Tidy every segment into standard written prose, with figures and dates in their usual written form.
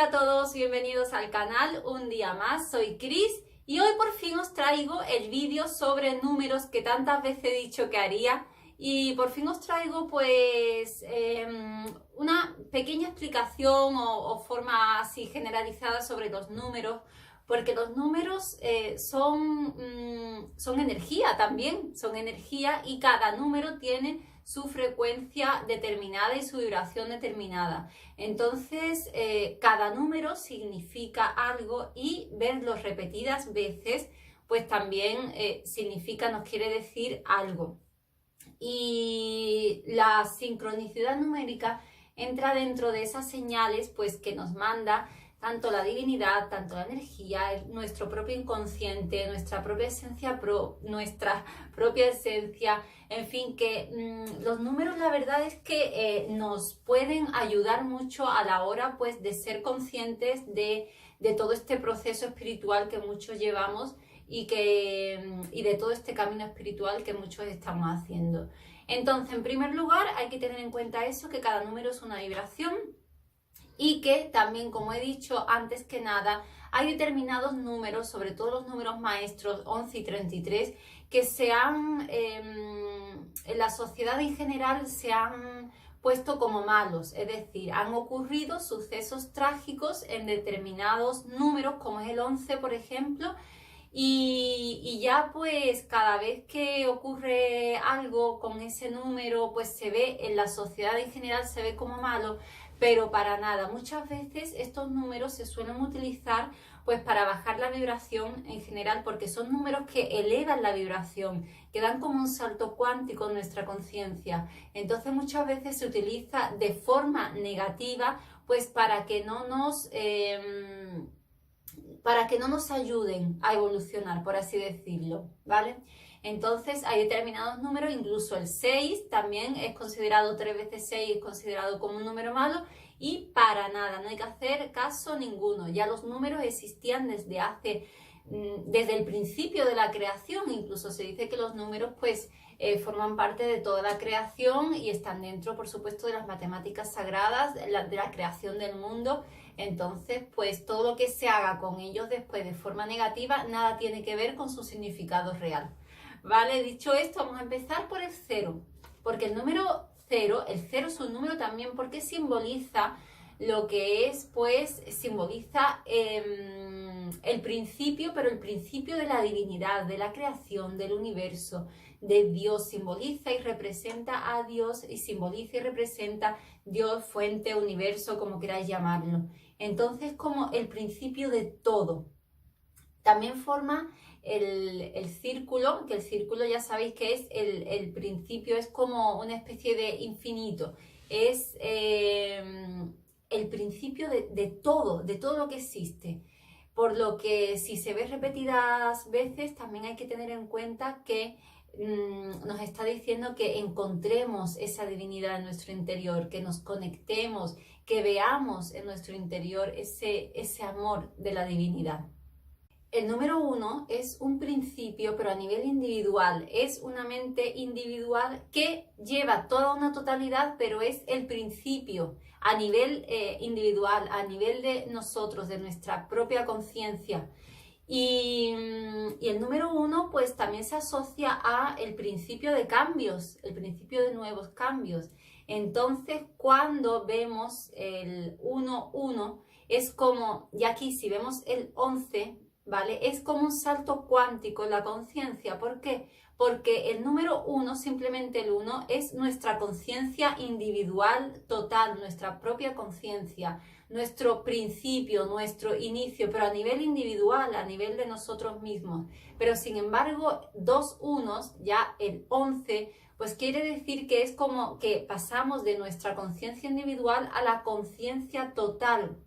Hola a todos, bienvenidos al canal un día más, soy Cris y hoy por fin os traigo el vídeo sobre números que tantas veces he dicho que haría y por fin os traigo pues una pequeña explicación o forma así generalizada sobre los números, porque los números son energía también, son energía y cada número tiene su frecuencia determinada y su vibración determinada. Entonces, cada número significa algo y verlo repetidas veces, pues también significa, nos quiere decir algo. Y la sincronicidad numérica entra dentro de esas señales, pues que nos manda tanto la divinidad, tanto la energía, nuestro propio inconsciente, nuestra propia esencia, en fin, que los números la verdad es que nos pueden ayudar mucho a la hora pues de ser conscientes de todo este proceso espiritual que muchos llevamos y de todo este camino espiritual que muchos estamos haciendo. Entonces, en primer lugar, hay que tener en cuenta eso, que cada número es una vibración y que también, como he dicho antes que nada, hay determinados números, sobre todo los números maestros 11 y 33, que en la sociedad en general se han puesto como malos, es decir, han ocurrido sucesos trágicos en determinados números, como es el 11, por ejemplo, y ya pues cada vez que ocurre algo con ese número, pues se ve en la sociedad en general, se ve como malo, pero para nada. Muchas veces estos números se suelen utilizar pues para bajar la vibración en general, porque son números que elevan la vibración, que dan como un salto cuántico en nuestra conciencia. Entonces muchas veces se utiliza de forma negativa pues para que no nos ayuden a evolucionar, por así decirlo, ¿vale? Entonces hay determinados números, incluso el 6 también es considerado, 3 veces 6 es considerado como un número malo y para nada, no hay que hacer caso ninguno. Ya los números existían desde el principio de la creación, incluso se dice que los números pues forman parte de toda la creación y están dentro, por supuesto, de las matemáticas sagradas, de la creación del mundo. Entonces, pues todo lo que se haga con ellos después de forma negativa, nada tiene que ver con su significado real. Vale, dicho esto, vamos a empezar por el 0, porque el número 0, el 0 es un número también porque simboliza lo que es, pues, simboliza el principio, pero el principio de la divinidad, de la creación, del universo, de Dios. Simboliza y representa a Dios y simboliza y representa Dios, fuente, universo, como queráis llamarlo. Entonces, como el principio de todo. También forma el círculo, que el círculo ya sabéis que es el principio, es como una especie de infinito. Es el principio de todo lo que existe. Por lo que si se ve repetidas veces, también hay que tener en cuenta que nos está diciendo que encontremos esa divinidad en nuestro interior, que nos conectemos, que veamos en nuestro interior ese amor de la divinidad. El número 1 es un principio, pero a nivel individual. Es una mente individual que lleva toda una totalidad, pero es el principio a nivel individual, a nivel de nosotros, de nuestra propia conciencia. Y el número 1 pues también se asocia a el principio de cambios, el principio de nuevos cambios. Entonces cuando vemos el 1-1 es como, y aquí si vemos el 11, ¿vale? Es como un salto cuántico en la conciencia. ¿Por qué? Porque el número 1, simplemente el 1, es nuestra conciencia individual total, nuestra propia conciencia, nuestro principio, nuestro inicio, pero a nivel individual, a nivel de nosotros mismos. Pero sin embargo, 2 unos, ya el 11, pues quiere decir que es como que pasamos de nuestra conciencia individual a la conciencia total,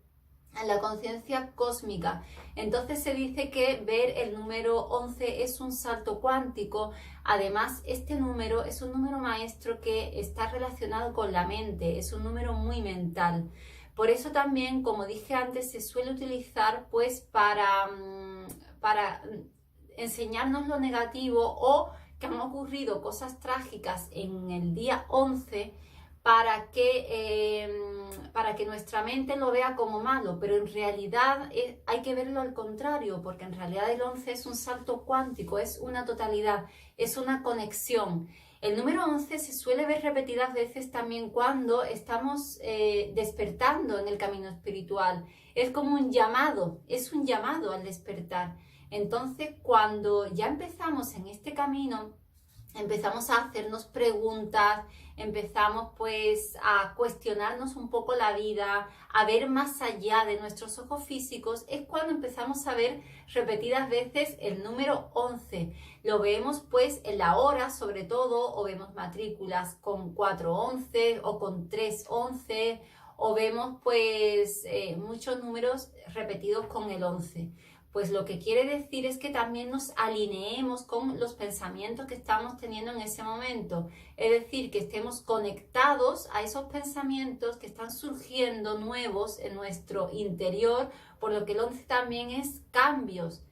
a la conciencia cósmica. Entonces se dice que ver el número 11 es un salto cuántico. Además, este número es un número maestro que está relacionado con la mente, es un número muy mental. Por eso también, como dije antes, se suele utilizar pues para enseñarnos lo negativo o que han ocurrido cosas trágicas en el día 11, para que nuestra mente lo vea como malo, pero en realidad hay que verlo al contrario, porque en realidad el 11 es un salto cuántico, es una totalidad, es una conexión. El número 11 se suele ver repetidas veces también cuando estamos despertando en el camino espiritual. Es como un llamado, es un llamado al despertar. Entonces, cuando ya empezamos en este camino, empezamos a hacernos preguntas, empezamos pues a cuestionarnos un poco la vida, a ver más allá de nuestros ojos físicos, es cuando empezamos a ver repetidas veces el número 11. Lo vemos pues en la hora sobre todo, o vemos matrículas con 411 o con 311, o vemos pues muchos números repetidos con el 11. Pues lo que quiere decir es que también nos alineemos con los pensamientos que estamos teniendo en ese momento. Es decir, que estemos conectados a esos pensamientos que están surgiendo nuevos en nuestro interior, por lo que el 11 también es cambios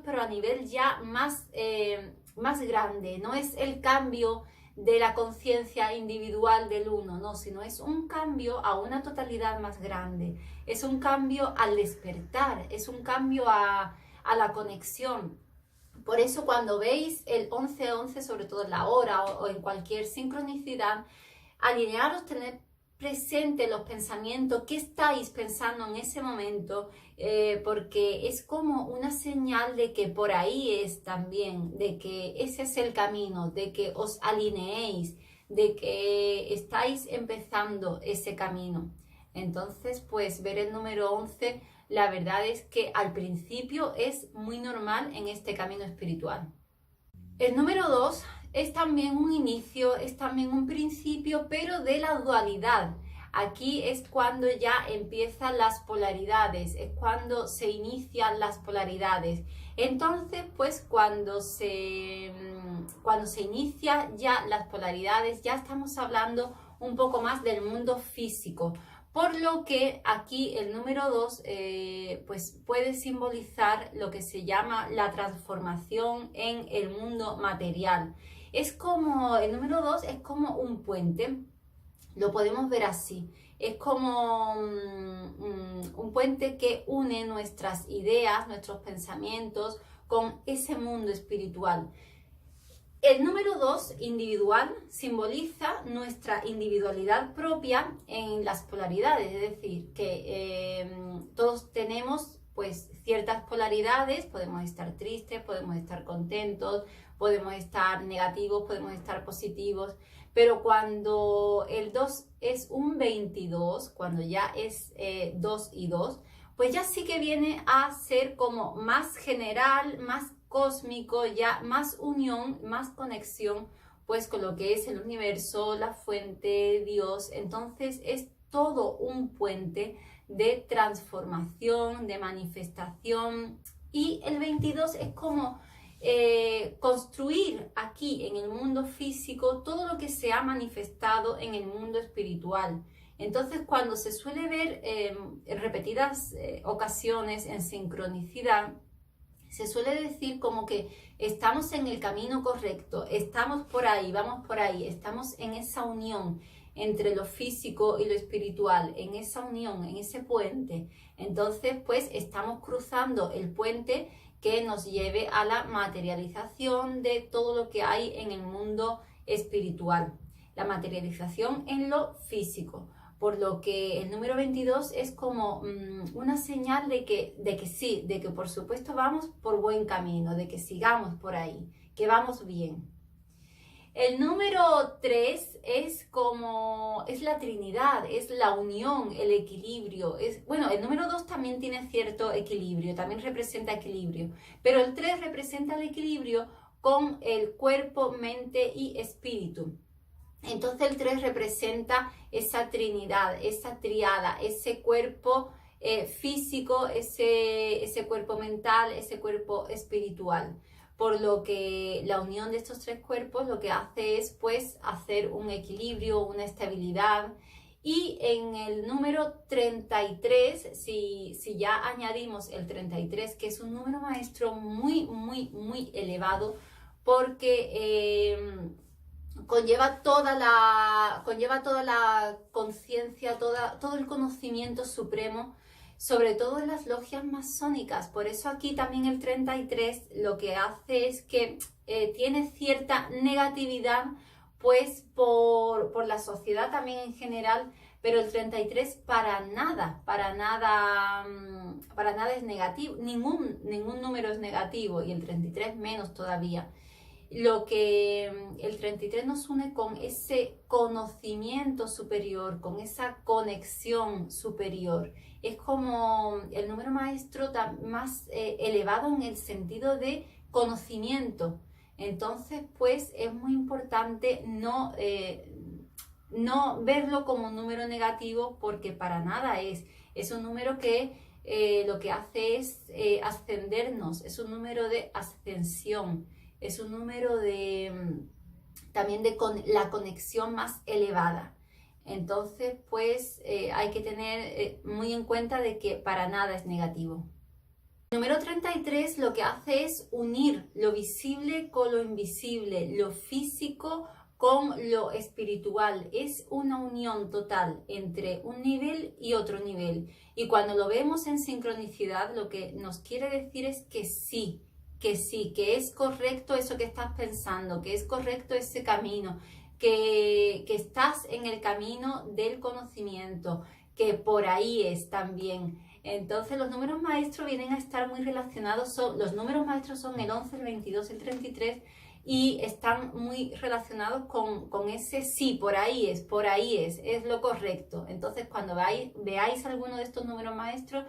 pero a nivel ya más grande. No es el cambio de la conciencia individual del uno, no, sino es un cambio a una totalidad más grande, es un cambio al despertar, es un cambio a la conexión. Por eso cuando veis el 11-11, sobre todo en la hora o en cualquier sincronicidad, alinearos, tener presente los pensamientos, qué estáis pensando en ese momento, porque es como una señal de que por ahí es también, de que ese es el camino, de que os alineéis, de que estáis empezando ese camino. Entonces, pues ver el número 11, la verdad es que al principio es muy normal en este camino espiritual. El número 2 es también un inicio, es también un principio, pero de la dualidad. Aquí es cuando ya empiezan las polaridades, es cuando se inician las polaridades. Entonces, pues cuando se inicia ya las polaridades, ya estamos hablando un poco más del mundo físico. Por lo que aquí el número 2 pues puede simbolizar lo que se llama la transformación en el mundo material. Es como, el número 2 es como un puente, lo podemos ver así. Es como un puente que une nuestras ideas, nuestros pensamientos con ese mundo espiritual. El número 2, individual, simboliza nuestra individualidad propia en las polaridades, es decir, que todos tenemos pues ciertas polaridades, podemos estar tristes, podemos estar contentos, podemos estar negativos, podemos estar positivos, pero cuando el 2 es un 22, cuando ya es 2 y 2, pues ya sí que viene a ser como más general, más cósmico, ya más unión, más conexión, pues con lo que es el universo, la fuente, Dios. Entonces es todo un puente de transformación, de manifestación. Y el 22 es como construir aquí en el mundo físico todo lo que se ha manifestado en el mundo espiritual. Entonces, cuando se suele ver en repetidas ocasiones en sincronicidad, se suele decir como que estamos en el camino correcto, estamos por ahí, vamos por ahí, estamos en esa unión entre lo físico y lo espiritual, en esa unión, en ese puente. Entonces, pues estamos cruzando el puente que nos lleve a la materialización de todo lo que hay en el mundo espiritual, la materialización en lo físico. Por lo que el número 22 es como una señal de que sí, de que por supuesto vamos por buen camino, de que sigamos por ahí, que vamos bien. El número 3 es la Trinidad, es la unión, el equilibrio. Bueno, el número 2 también tiene cierto equilibrio, también representa equilibrio, pero el 3 representa el equilibrio con el cuerpo, mente y espíritu. Entonces el 3 representa esa trinidad, esa triada, ese cuerpo físico, ese cuerpo mental, ese cuerpo espiritual. Por lo que la unión de estos tres cuerpos lo que hace es pues hacer un equilibrio, una estabilidad. Y en el número 33, si ya añadimos el 33, que es un número maestro muy, muy, muy elevado, porque conlleva toda la conciencia, todo el conocimiento supremo, sobre todo en las logias masónicas. Por eso aquí también el 33 lo que hace es que tiene cierta negatividad, pues por la sociedad también en general, pero el 33 para nada es negativo, ningún número es negativo, y el 33 menos todavía. Lo que el 33 nos une con ese conocimiento superior, con esa conexión superior. Es como el número maestro más elevado en el sentido de conocimiento. Entonces, pues es muy importante no verlo como un número negativo, porque para nada es un número que lo que hace es ascendernos, es un número de ascensión. Es un número también de la conexión más elevada. Entonces, pues hay que tener muy en cuenta de que para nada es negativo. El número 33 lo que hace es unir lo visible con lo invisible, lo físico con lo espiritual. Es una unión total entre un nivel y otro nivel. Y cuando lo vemos en sincronicidad, lo que nos quiere decir es que sí, que es correcto eso que estás pensando, que es correcto ese camino, que estás en el camino del conocimiento, que por ahí es también. Entonces los números maestros vienen a estar muy relacionados, los números maestros son el 11, el 22, el 33, y están muy relacionados con ese sí, por ahí es lo correcto. Entonces cuando veáis alguno de estos números maestros,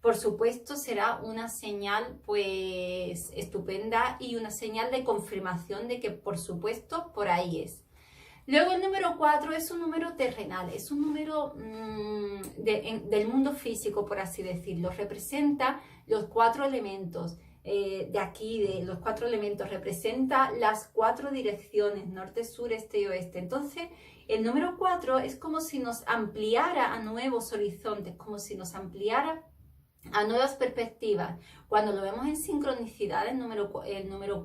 por supuesto será una señal pues estupenda y una señal de confirmación de que por supuesto por ahí es. Luego el número 4 es un número terrenal, es un número del mundo físico, por así decirlo. Representa los 4 elementos de aquí, de los 4 elementos. Representa las 4 direcciones, norte, sur, este y oeste. Entonces el número 4 es como si nos ampliara a nuevos horizontes, como si nos ampliara a nuevas perspectivas. Cuando lo vemos en sincronicidad, el número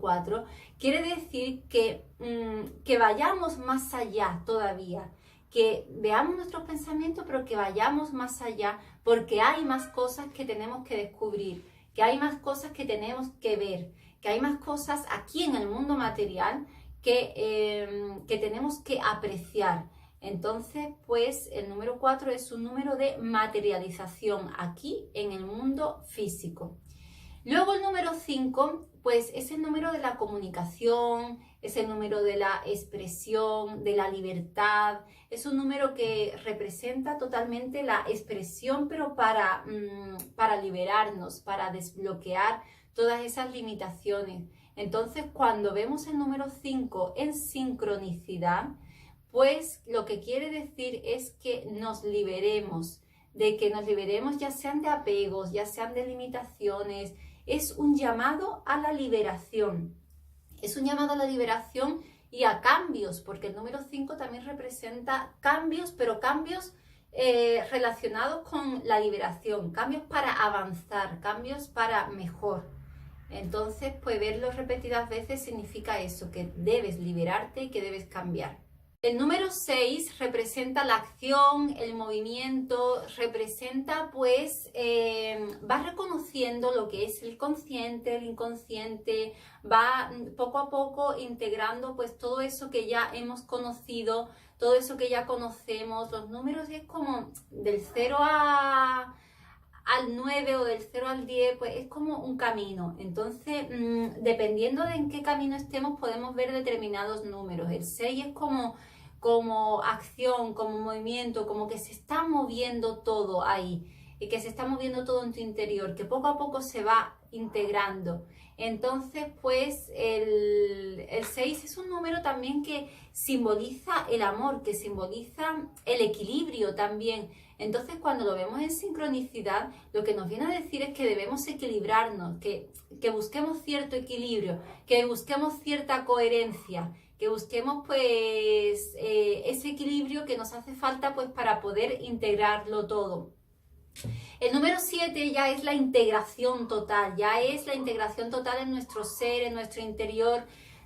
4, quiere decir que vayamos más allá todavía, que veamos nuestros pensamientos, pero que vayamos más allá, porque hay más cosas que tenemos que descubrir, que hay más cosas que tenemos que ver, que hay más cosas aquí en el mundo material que tenemos que apreciar. Entonces, pues el número 4 es un número de materialización aquí en el mundo físico. Luego el número 5, pues es el número de la comunicación, es el número de la expresión, de la libertad. Es un número que representa totalmente la expresión, pero para liberarnos, para desbloquear todas esas limitaciones. Entonces, cuando vemos el número 5 en sincronicidad, pues lo que quiere decir es que nos liberemos, ya sean de apegos, ya sean de limitaciones. Es un llamado a la liberación. Es un llamado a la liberación y a cambios, porque el número 5 también representa cambios, pero cambios relacionados con la liberación, cambios para avanzar, cambios para mejor. Entonces, pues verlo repetidas veces significa eso, que debes liberarte y que debes cambiar. El número 6 representa la acción, el movimiento, representa pues, va reconociendo lo que es el consciente, el inconsciente, va poco a poco integrando pues todo eso que ya hemos conocido, todo eso que ya conocemos. Los números es como del 0 al 9 o del 0 al 10, pues es como un camino. Entonces, dependiendo de en qué camino estemos, podemos ver determinados números. El 6 es como acción, como movimiento, como que se está moviendo todo ahí, y que se está moviendo todo en tu interior, que poco a poco se va integrando. Entonces, pues el 6 es un número también que simboliza el amor, que simboliza el equilibrio también. Entonces, cuando lo vemos en sincronicidad, lo que nos viene a decir es que debemos equilibrarnos, que busquemos cierto equilibrio, que busquemos cierta coherencia, que busquemos pues ese equilibrio que nos hace falta pues para poder integrarlo todo. El número 7 ya es la integración total, ya es la integración total en nuestro ser, en nuestro interior,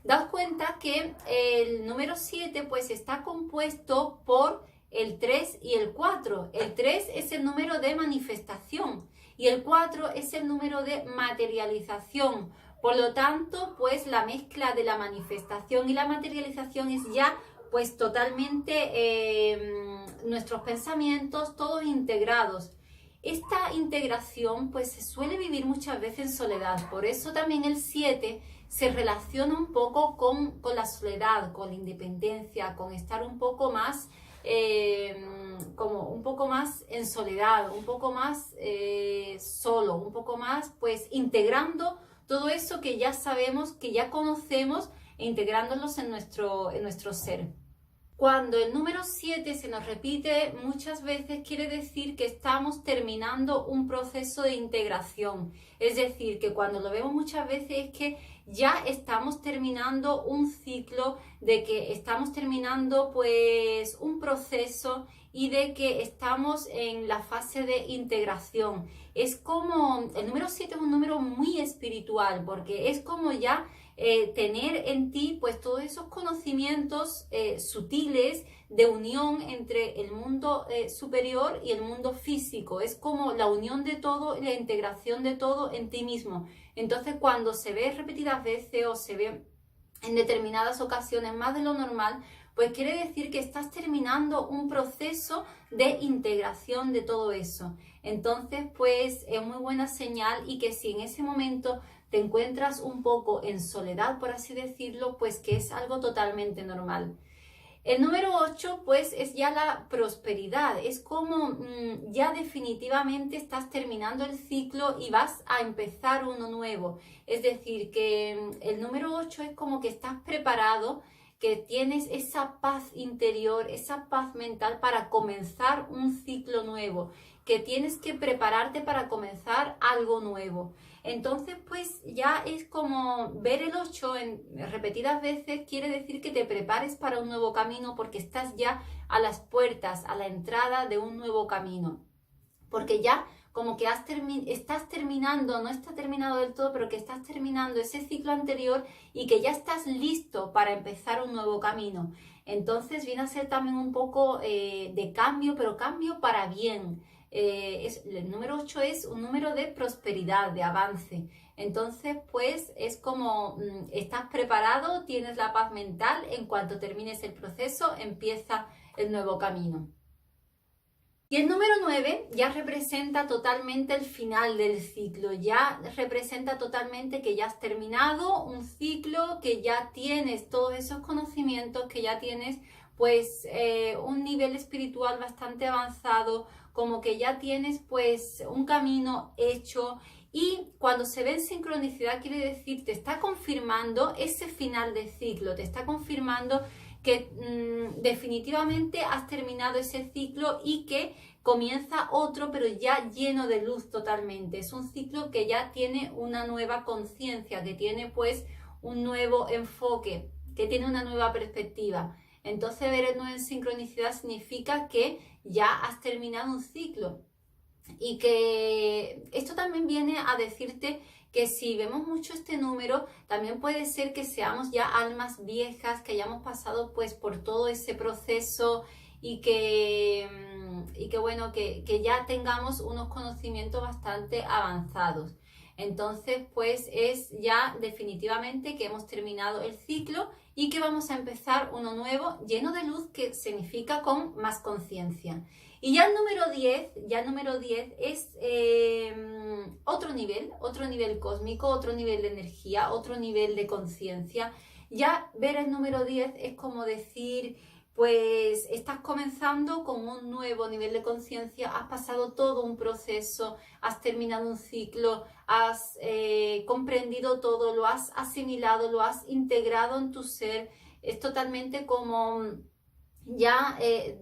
daos cuenta que el número 7 pues está compuesto por el 3 y el 4. El 3 es el número de manifestación y el 4 es el número de materialización. Por lo tanto, pues la mezcla de la manifestación y la materialización es ya pues totalmente nuestros pensamientos todos integrados. Esta integración pues se suele vivir muchas veces en soledad, por eso también el 7 se relaciona un poco con la soledad, con la independencia, con estar un poco más como un poco más en soledad, un poco más solo, un poco más pues integrando todo eso que ya sabemos, que ya conocemos e integrándolos en nuestro ser. Cuando el número 7 se nos repite muchas veces, quiere decir que estamos terminando un proceso de integración. Es decir, que cuando lo vemos muchas veces es que ya estamos terminando un ciclo, de que estamos terminando pues un proceso y de que estamos en la fase de integración. Es como, el número 7 es un número muy espiritual, porque es como ya tener en ti pues todos esos conocimientos sutiles de unión entre el mundo superior y el mundo físico. Es como la unión de todo y la integración de todo en ti mismo. Entonces, cuando se ve repetidas veces o se ve en determinadas ocasiones más de lo normal, pues quiere decir que estás terminando un proceso de integración de todo eso. Entonces, pues es muy buena señal, y que si en ese momento te encuentras un poco en soledad, por así decirlo, pues que es algo totalmente normal. El número 8 pues es ya la prosperidad, es como ya definitivamente estás terminando el ciclo y vas a empezar uno nuevo. Es decir, que el número 8 es como que estás preparado, que tienes esa paz interior, esa paz mental para comenzar un ciclo nuevo, que tienes que prepararte para comenzar algo nuevo. Entonces, pues ya es como ver el 8 en repetidas veces, quiere decir que te prepares para un nuevo camino, porque estás ya a las puertas, a la entrada de un nuevo camino. Porque ya como que estás terminando, no está terminado del todo, pero que estás terminando ese ciclo anterior y que ya estás listo para empezar un nuevo camino. Entonces viene a ser también un poco de cambio, pero cambio para bien. El número 8 es un número de prosperidad, de avance. Entonces, pues es como estás preparado, tienes la paz mental, en cuanto termines el proceso, empieza el nuevo camino. Y el número 9 ya representa totalmente el final del ciclo, ya representa totalmente que ya has terminado un ciclo, que ya tienes todos esos conocimientos, que ya tienes pues un nivel espiritual bastante avanzado, como que ya tienes pues un camino hecho. Y cuando se ve en sincronicidad, quiere decir, te está confirmando ese final de ciclo, te está confirmando que definitivamente has terminado ese ciclo y que comienza otro, pero ya lleno de luz totalmente. Es un ciclo que ya tiene una nueva conciencia, que tiene pues un nuevo enfoque, que tiene una nueva perspectiva. Entonces, ver el 9 en sincronicidad significa que ya has terminado un ciclo. Y que esto también viene a decirte que si vemos mucho este número, también puede ser que seamos ya almas viejas, que hayamos pasado pues por todo ese proceso y que bueno, que ya tengamos unos conocimientos bastante avanzados. Entonces, pues es ya definitivamente que hemos terminado el ciclo y que vamos a empezar uno nuevo lleno de luz, que significa con más conciencia. Y ya el número 10 es otro nivel cósmico, otro nivel de energía, otro nivel de conciencia. Ya ver el número 10 es como decir, pues estás comenzando con un nuevo nivel de conciencia, has pasado todo un proceso, has terminado un ciclo, has comprendido todo, lo has asimilado, lo has integrado en tu ser. Es totalmente como ya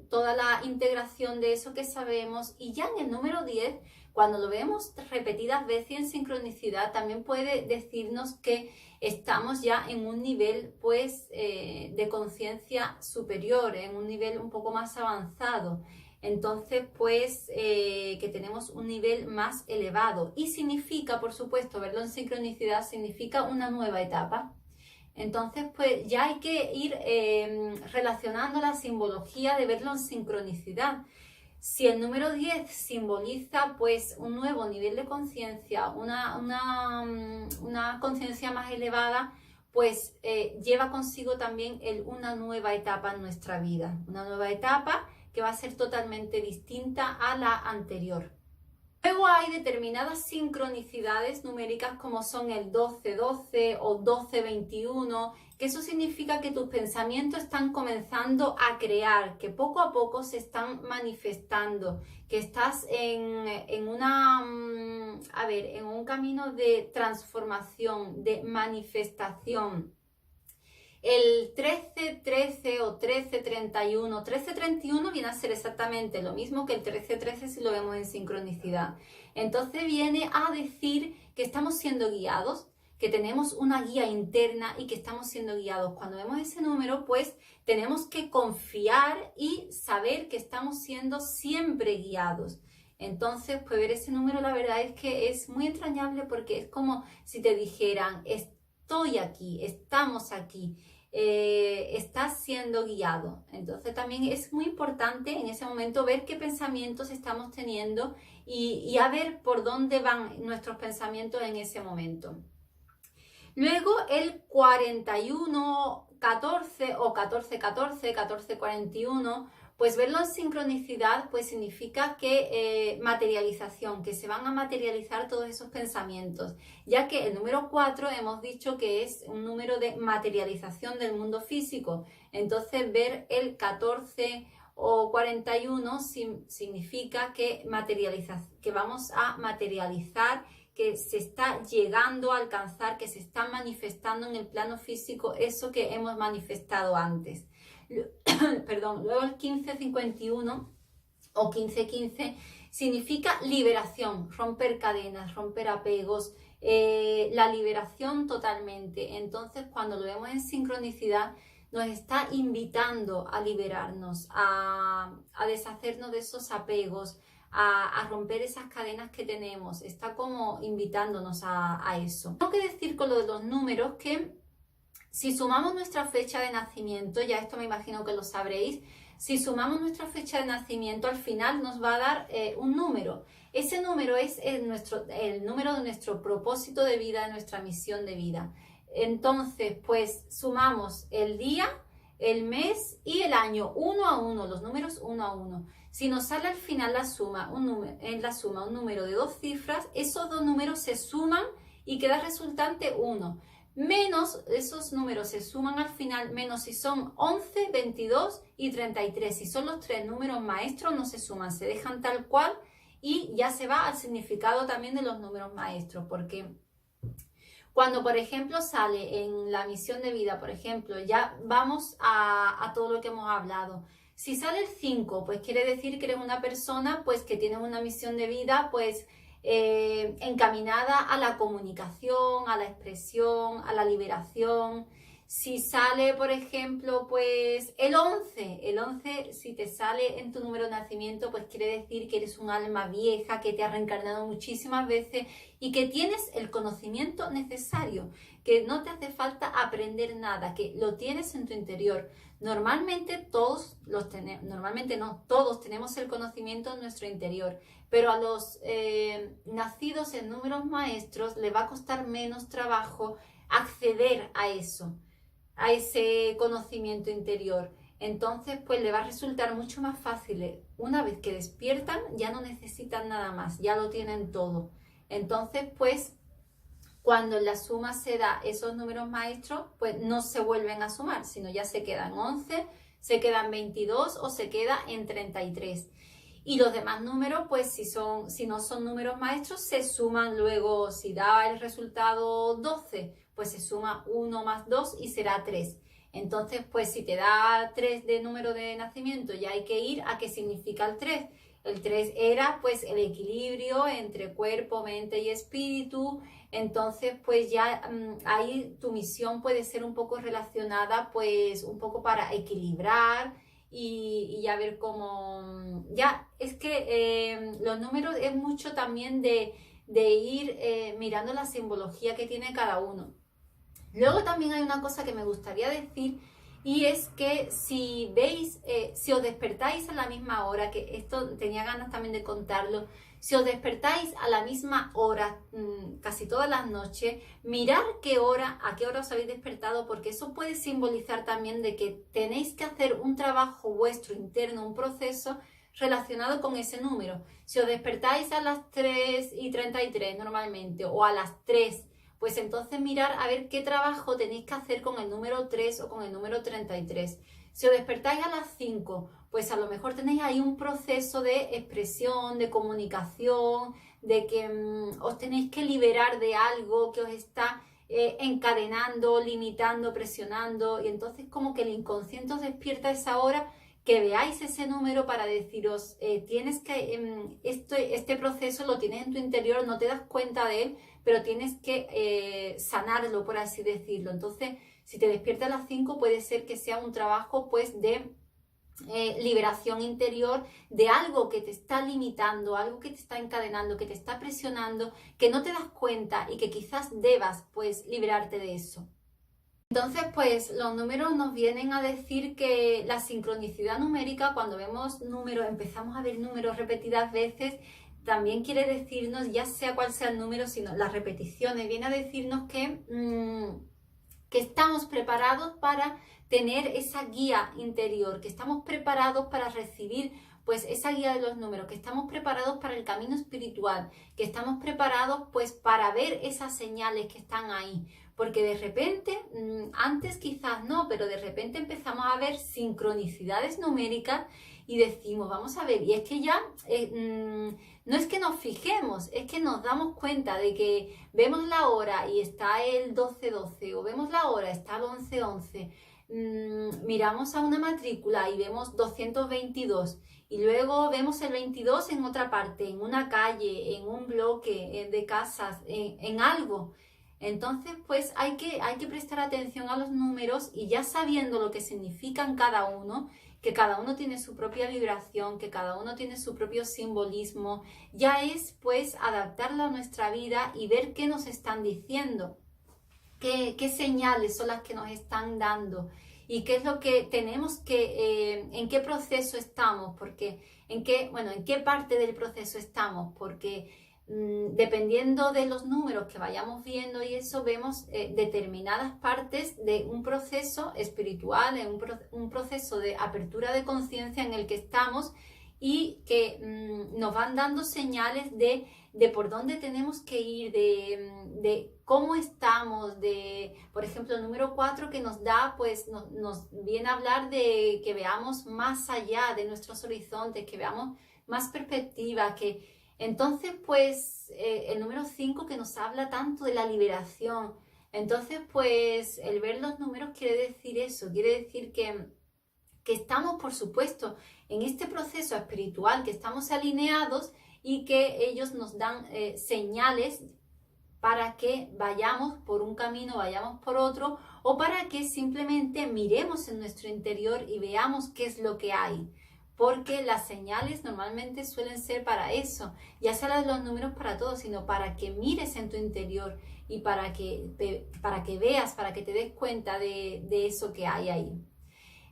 toda la integración de eso que sabemos. Y ya en el número 10, cuando lo vemos repetidas veces en sincronicidad, también puede decirnos que estamos ya en un nivel pues de conciencia superior, en un nivel un poco más avanzado. Entonces, pues que tenemos un nivel más elevado. Y significa, por supuesto, verlo en sincronicidad significa una nueva etapa. Entonces, pues ya hay que ir relacionando la simbología de verlo en sincronicidad. Si el número 10 simboliza pues un nuevo nivel de conciencia, una conciencia más elevada, pues lleva consigo también una nueva etapa en nuestra vida, una nueva etapa que va a ser totalmente distinta a la anterior. Luego hay determinadas sincronicidades numéricas como son el 12-12 o 12-21, que eso significa que tus pensamientos están comenzando a crear, que poco a poco se están manifestando, que estás en un camino de transformación, de manifestación. El 13-13 o 13-31, 13-31 viene a ser exactamente lo mismo que el 13-13 si lo vemos en sincronicidad. Entonces viene a decir que estamos siendo guiados, que tenemos una guía interna y que estamos siendo guiados. Cuando vemos ese número, pues tenemos que confiar y saber que estamos siendo siempre guiados. Entonces, pues ver ese número la verdad es que es muy entrañable porque es como si te dijeran, estoy aquí, estamos aquí. Estás siendo guiado. Entonces también es muy importante en ese momento ver qué pensamientos estamos teniendo y a ver por dónde van nuestros pensamientos en ese momento. Luego el 41-14 o 14-14, 14-41, pues verlo en sincronicidad pues significa que materialización, que se van a materializar todos esos pensamientos, ya que el número 4 hemos dicho que es un número de materialización del mundo físico. Entonces ver el 14 o 41 significa que vamos a materializar, que se está llegando a alcanzar, que se está manifestando en el plano físico eso que hemos manifestado antes. Perdón, luego el 15-51 o 15-15 significa liberación, romper cadenas, romper apegos, la liberación totalmente. Entonces, cuando lo vemos en sincronicidad, nos está invitando a liberarnos, a deshacernos de esos apegos, a romper esas cadenas que tenemos. Está como invitándonos a eso. Tengo que decir con lo de los números que si sumamos nuestra fecha de nacimiento, ya esto me imagino que lo sabréis, si sumamos nuestra fecha de nacimiento al final nos va a dar un número. Ese número es el número de nuestro propósito de vida, de nuestra misión de vida. Entonces, pues sumamos el día, el mes y el año uno a uno, los números uno a uno. Si nos sale al final un número de 2 cifras, esos dos números se suman y queda resultante 1. Menos esos números se suman al final, menos si son 11, 22 y 33. Si son los 3 números maestros, no se suman, se dejan tal cual y ya se va al significado también de los números maestros. Porque cuando, por ejemplo, sale en la misión de vida, por ejemplo, ya vamos a todo lo que hemos hablado. Si sale el 5, pues quiere decir que eres una persona pues que tiene una misión de vida pues encaminada a la comunicación, a la expresión, a la liberación. Si sale, por ejemplo, pues el 11 si te sale en tu número de nacimiento, pues quiere decir que eres un alma vieja, que te ha reencarnado muchísimas veces y que tienes el conocimiento necesario, que no te hace falta aprender nada, que lo tienes en tu interior. Normalmente todos tenemos el conocimiento en nuestro interior, pero a los nacidos en números maestros les va a costar menos trabajo acceder a eso, a ese conocimiento interior. Entonces, pues le va a resultar mucho más fácil. Una vez que despiertan, ya no necesitan nada más, ya lo tienen todo. Entonces, pues, cuando en la suma se da esos números maestros, pues no se vuelven a sumar, sino ya se quedan 11, se quedan 22 o se queda en 33. Y los demás números, pues si no son números maestros, se suman luego. Si da el resultado 12, pues se suma 1 más 2 y será 3. Entonces, pues si te da 3 de número de nacimiento, ya hay que ir a qué significa el 3. El 3 era pues el equilibrio entre cuerpo, mente y espíritu. Entonces, pues ya ahí tu misión puede ser un poco relacionada, pues un poco para equilibrar y ya ver cómo... Ya, es que los números es mucho también de ir mirando la simbología que tiene cada uno. Luego también hay una cosa que me gustaría decir, y es que si veis, si os despertáis a la misma hora, que esto tenía ganas también de contarlo, si os despertáis a la misma hora casi todas las noches, mirad a qué hora os habéis despertado, porque eso puede simbolizar también de que tenéis que hacer un trabajo vuestro interno, un proceso relacionado con ese número. Si os despertáis a las 3:33 normalmente, o a las 3, pues entonces mirar a ver qué trabajo tenéis que hacer con el número 3 o con el número 33. Si os despertáis a las 5, pues a lo mejor tenéis ahí un proceso de expresión, de comunicación, de que os tenéis que liberar de algo que os está encadenando, limitando, presionando, y entonces como que el inconsciente os despierta a esa hora, que veáis ese número para deciros, tienes que, este proceso lo tienes en tu interior, no te das cuenta de él, pero tienes que sanarlo, por así decirlo. Entonces, si te despiertas a las 5, puede ser que sea un trabajo pues de liberación interior de algo que te está limitando, algo que te está encadenando, que te está presionando, que no te das cuenta y que quizás debas pues liberarte de eso. Entonces, pues los números nos vienen a decir que la sincronicidad numérica, cuando vemos números, empezamos a ver números repetidas veces, también quiere decirnos, ya sea cual sea el número, sino las repeticiones, viene a decirnos que estamos preparados para tener esa guía interior, que estamos preparados para recibir pues esa guía de los números, que estamos preparados para el camino espiritual, que estamos preparados pues para ver esas señales que están ahí. Porque de repente, antes quizás no, pero de repente empezamos a ver sincronicidades numéricas y decimos, vamos a ver, y es que ya no es que nos fijemos, es que nos damos cuenta de que vemos la hora y está el 12:12, o vemos la hora, está el 11:11, miramos a una matrícula y vemos 222, y luego vemos el 22 en otra parte, en una calle, en un bloque de casas, en algo. Entonces, pues hay que prestar atención a los números, y ya sabiendo lo que significan cada uno, que cada uno tiene su propia vibración, que cada uno tiene su propio simbolismo, ya es pues adaptarlo a nuestra vida y ver qué nos están diciendo, qué señales son las que nos están dando y qué es lo que tenemos que, en qué proceso estamos, porque en qué parte del proceso estamos, porque dependiendo de los números que vayamos viendo y eso, vemos determinadas partes de un proceso espiritual, un proceso de apertura de conciencia en el que estamos, y que nos van dando señales de por dónde tenemos que ir, de cómo estamos, por ejemplo, el número 4 que nos da, pues nos viene a hablar de que veamos más allá de nuestros horizontes, que veamos más perspectiva, entonces, pues, el número 5 que nos habla tanto de la liberación. Entonces, pues, el ver los números quiere decir eso, quiere decir que estamos, por supuesto, en este proceso espiritual, que estamos alineados y que ellos nos dan señales para que vayamos por un camino, vayamos por otro, o para que simplemente miremos en nuestro interior y veamos qué es lo que hay. Porque las señales normalmente suelen ser para eso, ya sea las de los números para todos, sino para que mires en tu interior y para que veas, para que te des cuenta de eso que hay ahí.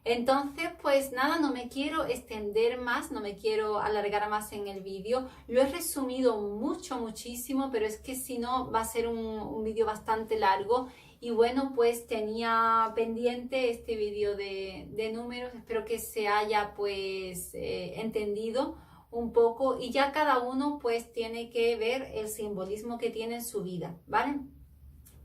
Entonces, pues nada, no me quiero extender más, no me quiero alargar más en el vídeo. Lo he resumido muchísimo, pero es que si no va a ser un vídeo bastante largo. Y bueno, pues tenía pendiente este vídeo de números. Espero que se haya pues entendido un poco, y ya cada uno pues tiene que ver el simbolismo que tiene en su vida, ¿vale?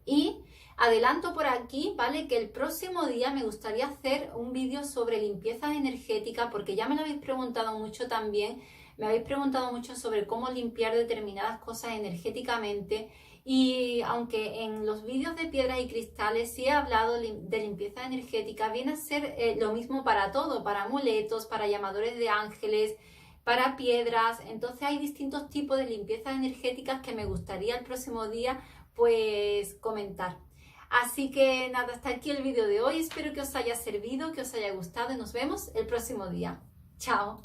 Y adelanto por aquí, ¿vale? Que el próximo día me gustaría hacer un vídeo sobre limpieza energética, porque ya me lo habéis preguntado mucho también. Me habéis preguntado mucho sobre cómo limpiar determinadas cosas energéticamente. Y aunque en los vídeos de piedras y cristales sí he hablado de limpieza energética, viene a ser lo mismo para todo, para amuletos, para llamadores de ángeles, para piedras. Entonces hay distintos tipos de limpiezas energéticas que me gustaría el próximo día pues comentar. Así que nada, hasta aquí el vídeo de hoy. Espero que os haya servido, que os haya gustado, y nos vemos el próximo día. Chao.